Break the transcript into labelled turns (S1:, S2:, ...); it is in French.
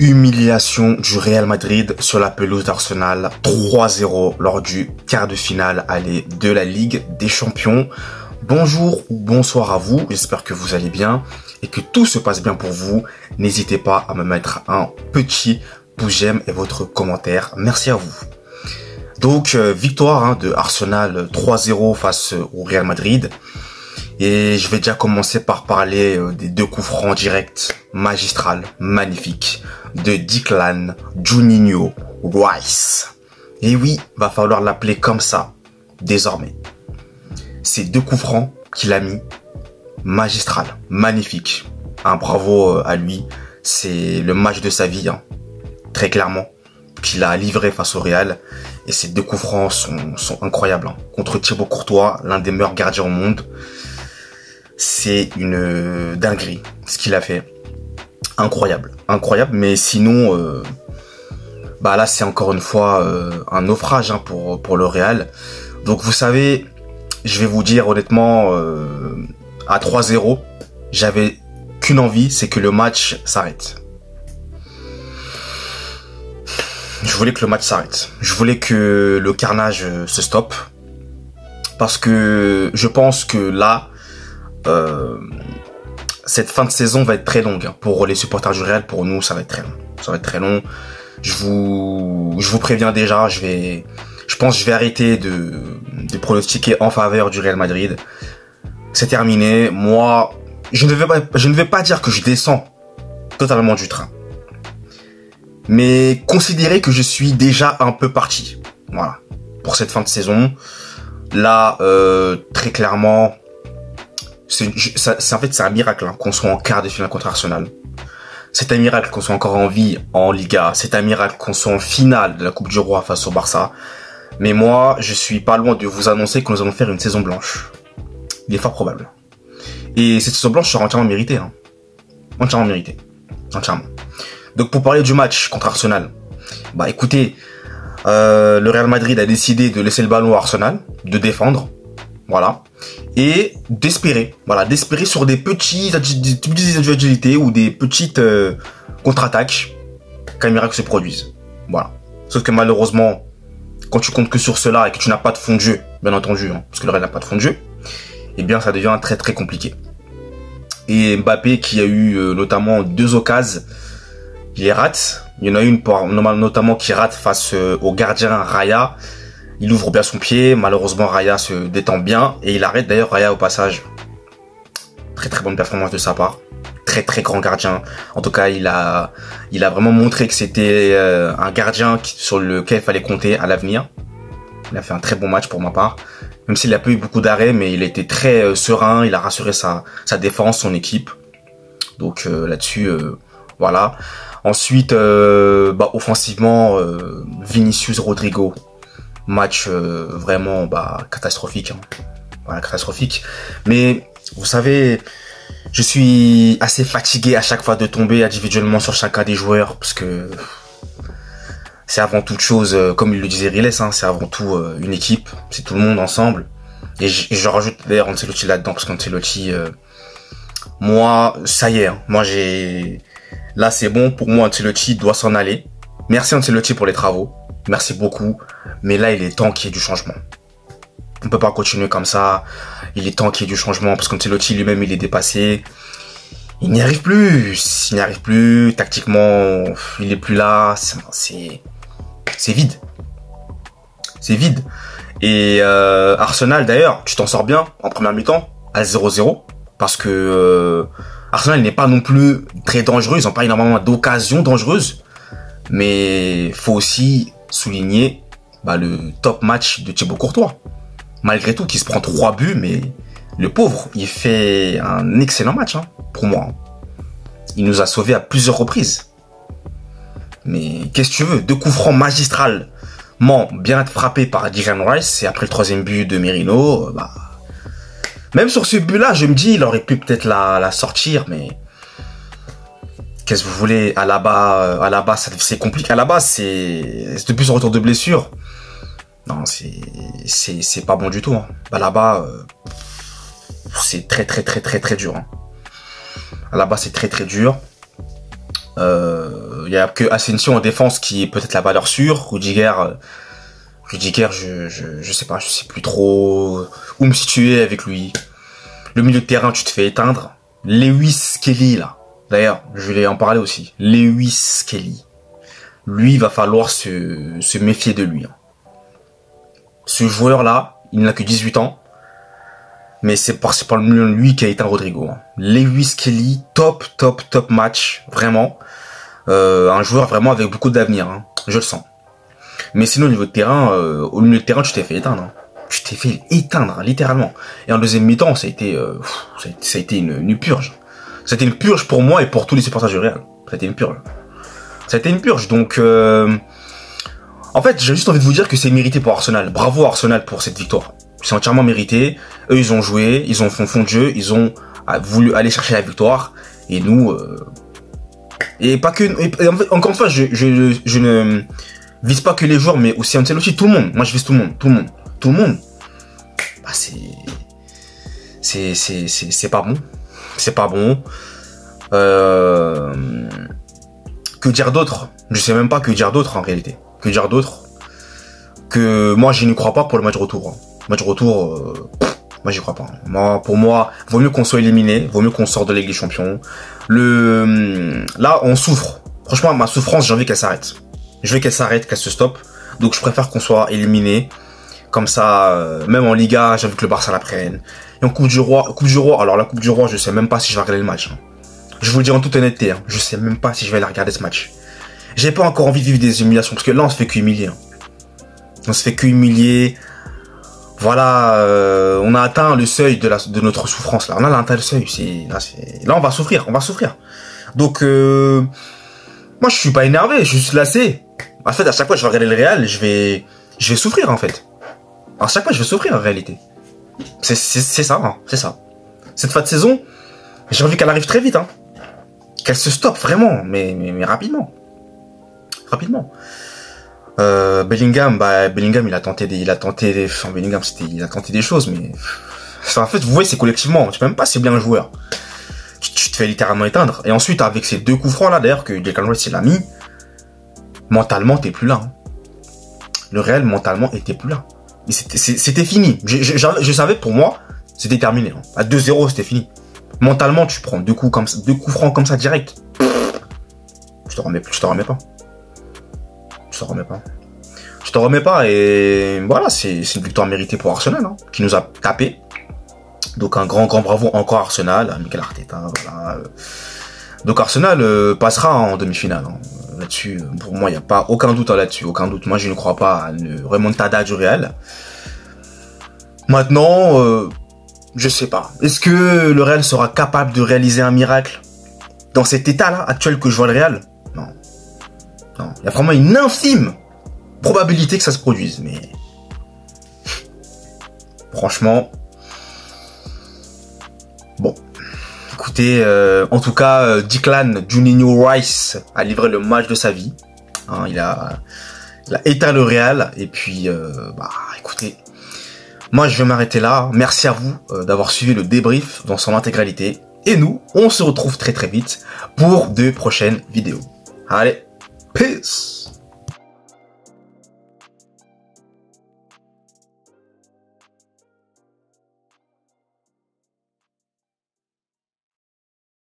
S1: Humiliation du Real Madrid sur la pelouse d'Arsenal, 3-0 lors du quart de finale aller de la Ligue des Champions. Bonjour ou bonsoir à vous, j'espère que vous allez bien et que tout se passe bien pour vous. N'hésitez pas à me mettre un petit pouce j'aime et votre commentaire. Merci à vous. Donc victoire de Arsenal 3-0 face au Real Madrid. Et je vais déjà commencer par parler des deux coups francs directs, magistral, magnifiques, de Declan, Juninho, Rice. Et oui, va falloir l'appeler comme ça, désormais. Ces deux coups francs qu'il a mis, magistral, magnifique. Un bravo à lui, c'est le match de sa vie, très clairement, qu'il a livré face au Real. Et ces deux coups francs sont incroyables. Contre Thibaut Courtois, l'un des meilleurs gardiens au monde. C'est une dinguerie ce qu'il a fait. Incroyable, incroyable. Mais sinon, là c'est encore une fois un naufrage pour le Real. Donc vous savez, je vais vous dire honnêtement, à 3-0, j'avais qu'une envie, c'est que le match s'arrête. Je voulais que le match s'arrête. Je voulais que le carnage se stoppe. Parce que je pense que là, cette fin de saison va être très longue pour les supporters du Real. Pour nous, ça va être très long. Ça va être très long. Je vous préviens déjà, je pense que je vais arrêter de pronostiquer en faveur du Real Madrid. C'est terminé. Moi, je ne vais pas dire que je descends totalement du train. Mais considérez que je suis déjà un peu parti. Voilà. Pour cette fin de saison. Là, très clairement, en fait, c'est un miracle qu'on soit en quart de finale contre Arsenal. C'est un miracle qu'on soit encore en vie en Liga. C'est un miracle qu'on soit en finale de la Coupe du Roi face au Barça. Mais moi, je suis pas loin de vous annoncer que nous allons faire une saison blanche. Il est fort probable. Et cette saison blanche sera entièrement méritée. Entièrement méritée. Entièrement. Donc pour parler du match contre Arsenal, écoutez, le Real Madrid a décidé de laisser le ballon à Arsenal, de défendre. Voilà. Et d'espérer. Voilà, d'espérer sur des petites agilités ou des petites contre-attaques qu'un miracle se produise. Voilà. Sauf que malheureusement, quand tu comptes que sur cela et que tu n'as pas de fond de jeu, bien entendu, parce que le Real n'a pas de fond de jeu, eh bien ça devient très très compliqué. Et Mbappé qui a eu notamment 2 occasions, il les rate. Il y en a une notamment qui rate face au gardien Raya. Il ouvre bien son pied, malheureusement Raya se détend bien et il arrête d'ailleurs Raya au passage. Très très bonne performance de sa part, très très grand gardien. En tout cas, il a vraiment montré que c'était un gardien sur lequel il fallait compter à l'avenir. Il a fait un très bon match pour ma part, même s'il a pas eu beaucoup d'arrêts, mais il était très serein, il a rassuré sa défense, son équipe. Donc là-dessus, voilà. Ensuite, offensivement, Vinicius Rodrigo. Match vraiment catastrophique. Voilà, catastrophique. Mais vous savez, je suis assez fatigué à chaque fois de tomber individuellement sur chacun des joueurs parce que c'est avant toute chose, comme il le disait Riles, c'est avant tout une équipe, c'est tout le monde ensemble. Et je rajoute d'ailleurs Ancelotti là-dedans parce qu'Ancelotti, moi, ça y est, là c'est bon pour moi, Ancelotti doit s'en aller. Merci Ancelotti pour les travaux. Merci beaucoup, mais là il est temps qu'il y ait du changement. On peut pas continuer comme ça. Il est temps qu'il y ait du changement parce qu'Ancelotti lui-même il est dépassé. Il n'y arrive plus. Tactiquement, il est plus là. C'est vide. C'est vide. Et Arsenal d'ailleurs, tu t'en sors bien en première mi-temps à 0-0 parce que Arsenal n'est pas non plus très dangereux. Ils n'ont pas énormément d'occasions dangereuses, mais faut aussi souligner le top match de Thibaut Courtois. Malgré tout, qui se prend 3 buts, mais le pauvre, il fait un excellent match pour moi. Il nous a sauvés à plusieurs reprises. Mais qu'est-ce que tu veux? 2 coups francs magistralement bien frappés par Declan Rice et après le 3e but de Merino, même sur ce but-là, je me dis, il aurait pu peut-être la sortir, mais qu'est-ce que vous voulez, à la base, c'est compliqué. À la base, c'est depuis son retour de blessure. Non, c'est pas bon du tout. Là-bas, c'est très dur. Là-bas, c'est très dur. Il y a que Asensio en défense qui est peut-être la valeur sûre. Rudiger, je sais pas, je sais plus trop où me situer avec lui. Le milieu de terrain, tu te fais éteindre. Lewis Kelly, là. D'ailleurs, je voulais en parler aussi. Lewis Kelly. Lui, il va falloir se méfier de lui. Ce joueur-là, il n'a que 18 ans. Mais c'est pas lui qui a éteint Rodrigo. Lewis Kelly, top match. Vraiment. Un joueur vraiment avec beaucoup d'avenir. Je le sens. Mais sinon, au niveau de terrain, tu t'es fait éteindre. Tu t'es fait éteindre, littéralement. Et en deuxième mi-temps, ça a été une purge. C'était une purge pour moi et pour tous les supporters du Real. Ça a été une purge. Donc, en fait, j'ai juste envie de vous dire que c'est mérité pour Arsenal. Bravo Arsenal pour cette victoire. C'est entièrement mérité. Eux, ils ont joué, ils ont fait fond de jeu, ils ont voulu aller chercher la victoire. Et nous, et pas que, et en fait, encore une fois, je ne vise pas que les joueurs, mais aussi Ancelotti, tout le monde. Moi, je vise tout le monde. Bah, c'est pas bon. C'est pas bon. Que dire d'autre? Je sais même pas que dire d'autre en réalité. Que dire d'autre? Que moi, je n'y crois pas pour le match retour. Match retour, moi, j'y crois pas. Pour moi, vaut mieux qu'on soit éliminé, vaut mieux qu'on sorte de la Ligue des Champions. Là, on souffre. Franchement, ma souffrance, j'ai envie qu'elle s'arrête. Je veux qu'elle s'arrête, qu'elle se stoppe. Donc, je préfère qu'on soit éliminé. Comme ça, même en Liga, j'ai envie que le Barça la prenne. Et en Coupe du Roi, alors la Coupe du Roi, je sais même pas si je vais regarder le match. Je vous le dis en toute honnêteté, je sais même pas si je vais aller regarder ce match. J'ai pas encore envie de vivre des humiliations, parce que là, on se fait qu'humilier. On se fait qu'humilier. Voilà, on a atteint le seuil de notre souffrance, là. On a atteint le seuil, là, on va souffrir. Donc, moi, je suis pas énervé, je suis lassé. En fait, à chaque fois que je vais regarder le Real, je vais souffrir, en fait. À chaque fois, je vais souffrir, en réalité. C'est ça. Cette fin de saison, j'ai envie qu'elle arrive très vite, Qu'elle se stoppe vraiment, mais rapidement. Bellingham, il a tenté des choses, mais en fait, vous voyez, c'est collectivement. Je sais même pas si c'est bien un joueur. Tu te fais littéralement éteindre. Et ensuite, avec ces 2 coups francs là, d'ailleurs, que Declan Rice il a mis, mentalement, t'es plus là. Le Real, mentalement, était plus là. Et c'était fini. Je savais, pour moi, c'était terminé. À 2-0, c'était fini. Mentalement, tu prends 2 coups francs comme ça, direct. Tu te remets pas. Et voilà, c'est une victoire méritée pour Arsenal, qui nous a tapé. Donc un grand bravo encore à Arsenal, à Mikel Arteta, voilà. Donc Arsenal passera en demi-finale. Là-dessus, pour moi, il n'y a pas aucun doute là-dessus, aucun doute. Moi, je ne crois pas à une remontada du Real. Maintenant, je sais pas. Est-ce que le Real sera capable de réaliser un miracle dans cet état-là actuel que je vois le Real? Non. Il y a vraiment une infime probabilité que ça se produise, mais franchement, bon. Écoutez, en tout cas, Declan Juninho Rice a livré le match de sa vie. Il a éteint le Real. Et puis, écoutez, moi je vais m'arrêter là. Merci à vous d'avoir suivi le débrief dans son intégralité. Et nous, on se retrouve très vite pour de prochaines vidéos. Allez, peace!